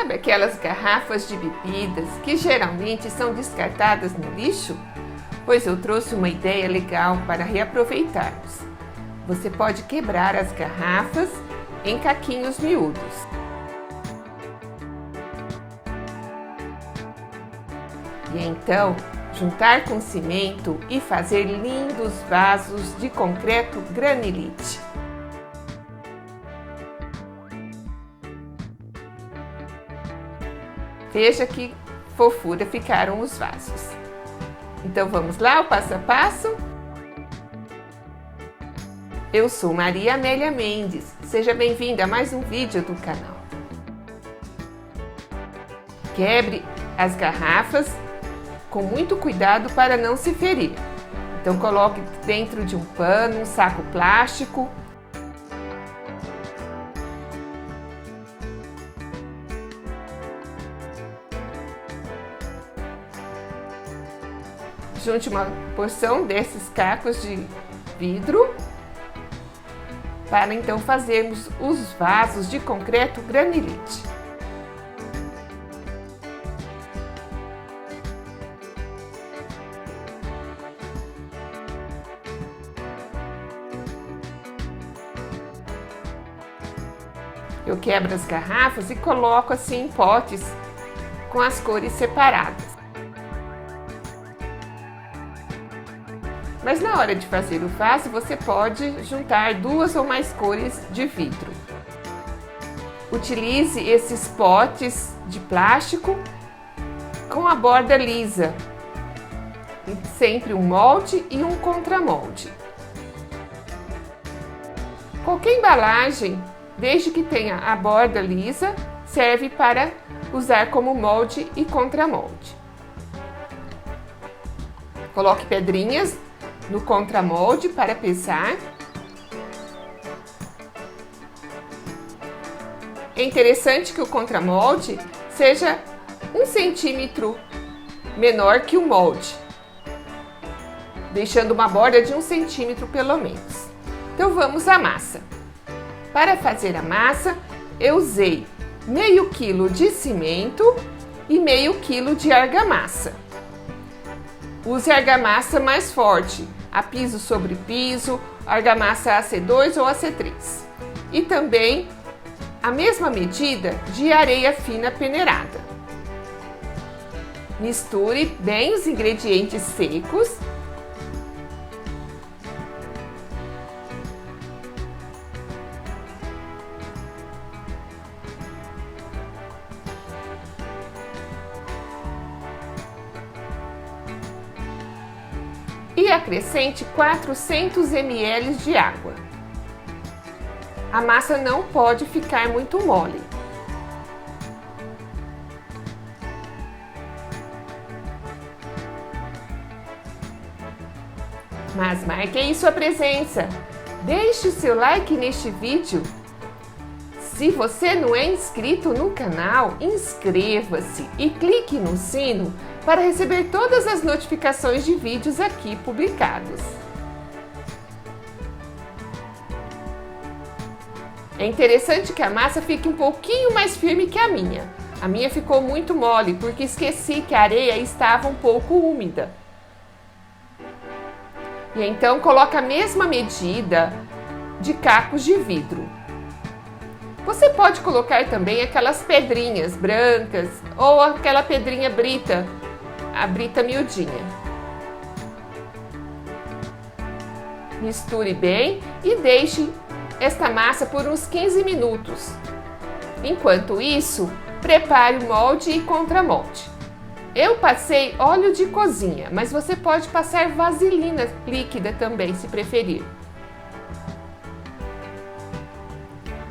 Sabe aquelas garrafas de bebidas que geralmente são descartadas no lixo? Pois eu trouxe uma ideia legal para reaproveitarmos. Você pode quebrar as garrafas em caquinhos miúdos. E então, juntar com cimento e fazer lindos vasos de concreto granilite. Veja que fofura ficaram os vasos. Então vamos lá, o passo a passo? Eu sou Maria Amélia Mendes, seja bem-vinda a mais um vídeo do canal. Quebre as garrafas com muito cuidado para não se ferir. Então coloque dentro de um pano, um saco plástico. Junte uma porção desses cacos de vidro para então fazermos os vasos de concreto granilite. Eu quebro as garrafas e coloco assim em potes com as cores separadas. Mas na hora de fazer o vaso, você pode juntar 2 ou mais cores de vidro. Utilize esses potes de plástico com a borda lisa. E sempre um molde e um contramolde. Qualquer embalagem, desde que tenha a borda lisa, serve para usar como molde e contramolde. Coloque pedrinhas no contramolde para pesar. É interessante que o contramolde seja 1 centímetro menor que o molde, deixando uma borda de 1 centímetro pelo menos. Então vamos à massa. Para fazer a massa, eu usei meio quilo de cimento e meio quilo de argamassa. Use argamassa mais forte, a piso sobre piso, argamassa AC2 ou AC3. E também a mesma medida de areia fina peneirada. Misture bem os ingredientes secos. E acrescente 400 ml de água. A massa não pode ficar muito mole. Mas marque aí sua presença. Deixe o seu like neste vídeo. Se você não é inscrito no canal, inscreva-se e clique no sino para receber todas as notificações de vídeos aqui publicados. É interessante que a massa fique um pouquinho mais firme que a minha. A minha ficou muito mole porque esqueci que a areia estava um pouco úmida. E então coloca a mesma medida de cacos de vidro. Você pode colocar também aquelas pedrinhas brancas ou aquela pedrinha brita, a brita miudinha. Misture bem e deixe esta massa por uns 15 minutos. Enquanto isso, prepare o molde e contramolde. Eu passei óleo de cozinha, mas você pode passar vaselina líquida também, se preferir.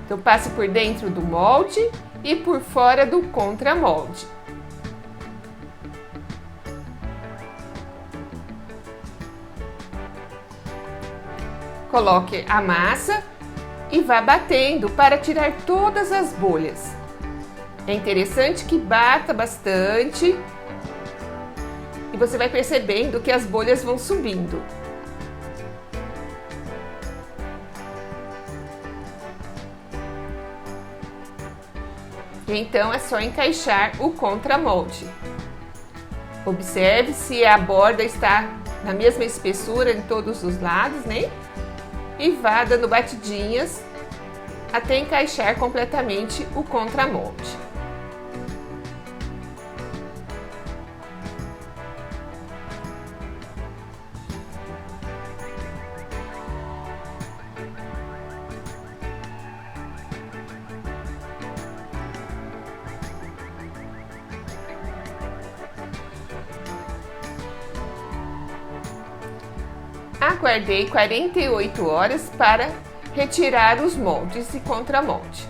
Então passe por dentro do molde e por fora do contramolde. Coloque a massa e vá batendo para tirar todas as bolhas. É interessante que bata bastante e você vai percebendo que as bolhas vão subindo. E então é só encaixar o contramolde. Observe se a borda está na mesma espessura em todos os lados, né? E vá dando batidinhas até encaixar completamente o contramolde. Aguardei 48 horas para retirar os moldes e contramolde.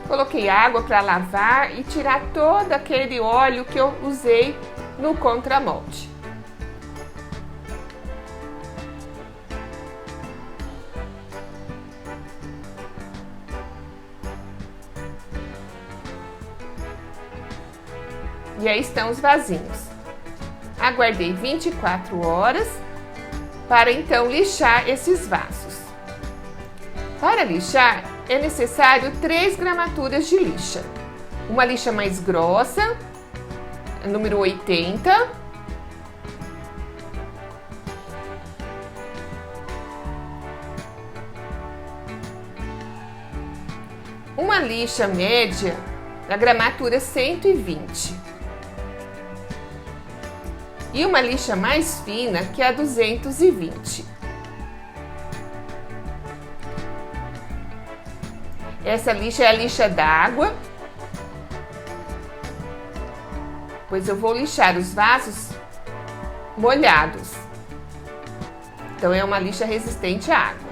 Coloquei água para lavar e tirar todo aquele óleo que eu usei no contramolde. E aí estão os vasinhos. Aguardei 24 horas para então lixar esses vasos. Para lixar, é necessário 3 gramaturas de lixa. Uma lixa mais grossa, número 80. Uma lixa média, da gramatura 120. E uma lixa mais fina, que é a 220. Essa lixa é a lixa d'água, pois eu vou lixar os vasos molhados. Então é uma lixa resistente à água.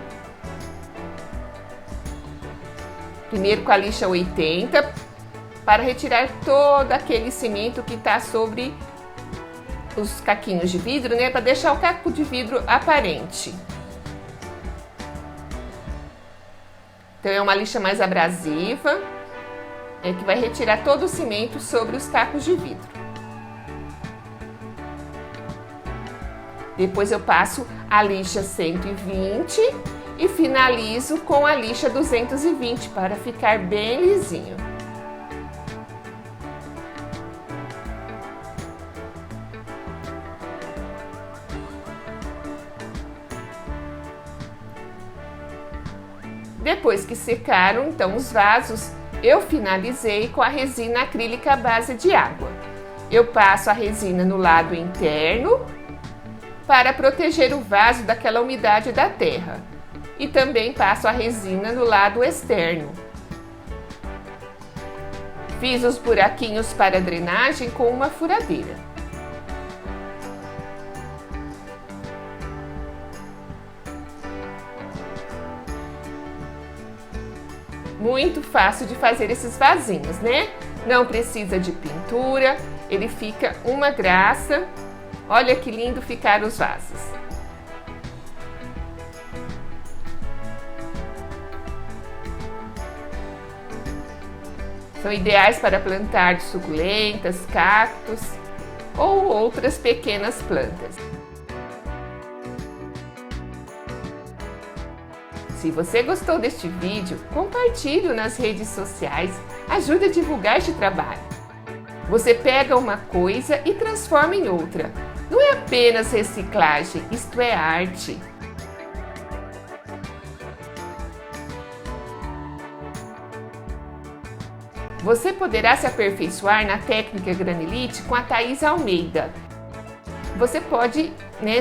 Primeiro com a lixa 80, para retirar todo aquele cimento que está sobre os caquinhos de vidro, né? Para deixar o caco de vidro aparente. Então é uma lixa mais abrasiva, que vai retirar todo o cimento sobre os cacos de vidro. Depois eu passo a lixa 120 e finalizo com a lixa 220 para ficar bem lisinho. Depois que secaram, então, os vasos, eu finalizei com a resina acrílica à base de água. Eu passo a resina no lado interno para proteger o vaso daquela umidade da terra. E também passo a resina no lado externo. Fiz os buraquinhos para drenagem com uma furadeira. Muito fácil de fazer esses vasinhos, né? Não precisa de pintura, ele fica uma graça. Olha que lindo ficaram os vasos. São ideais para plantar suculentas, cactos ou outras pequenas plantas. Se você gostou deste vídeo, compartilhe nas redes sociais, ajude a divulgar este trabalho. Você pega uma coisa e transforma em outra. Não é apenas reciclagem, isto é arte. Você poderá se aperfeiçoar na técnica granilite com a Thaís Almeida. Você pode,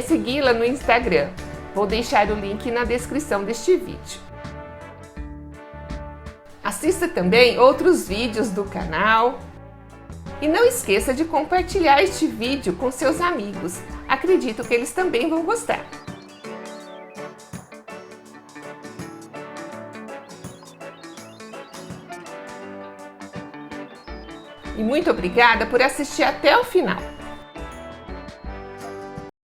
segui-la no Instagram. Vou deixar o link na descrição deste vídeo. Assista também outros vídeos do canal. E não esqueça de compartilhar este vídeo com seus amigos. Acredito que eles também vão gostar. E muito obrigada por assistir até o final.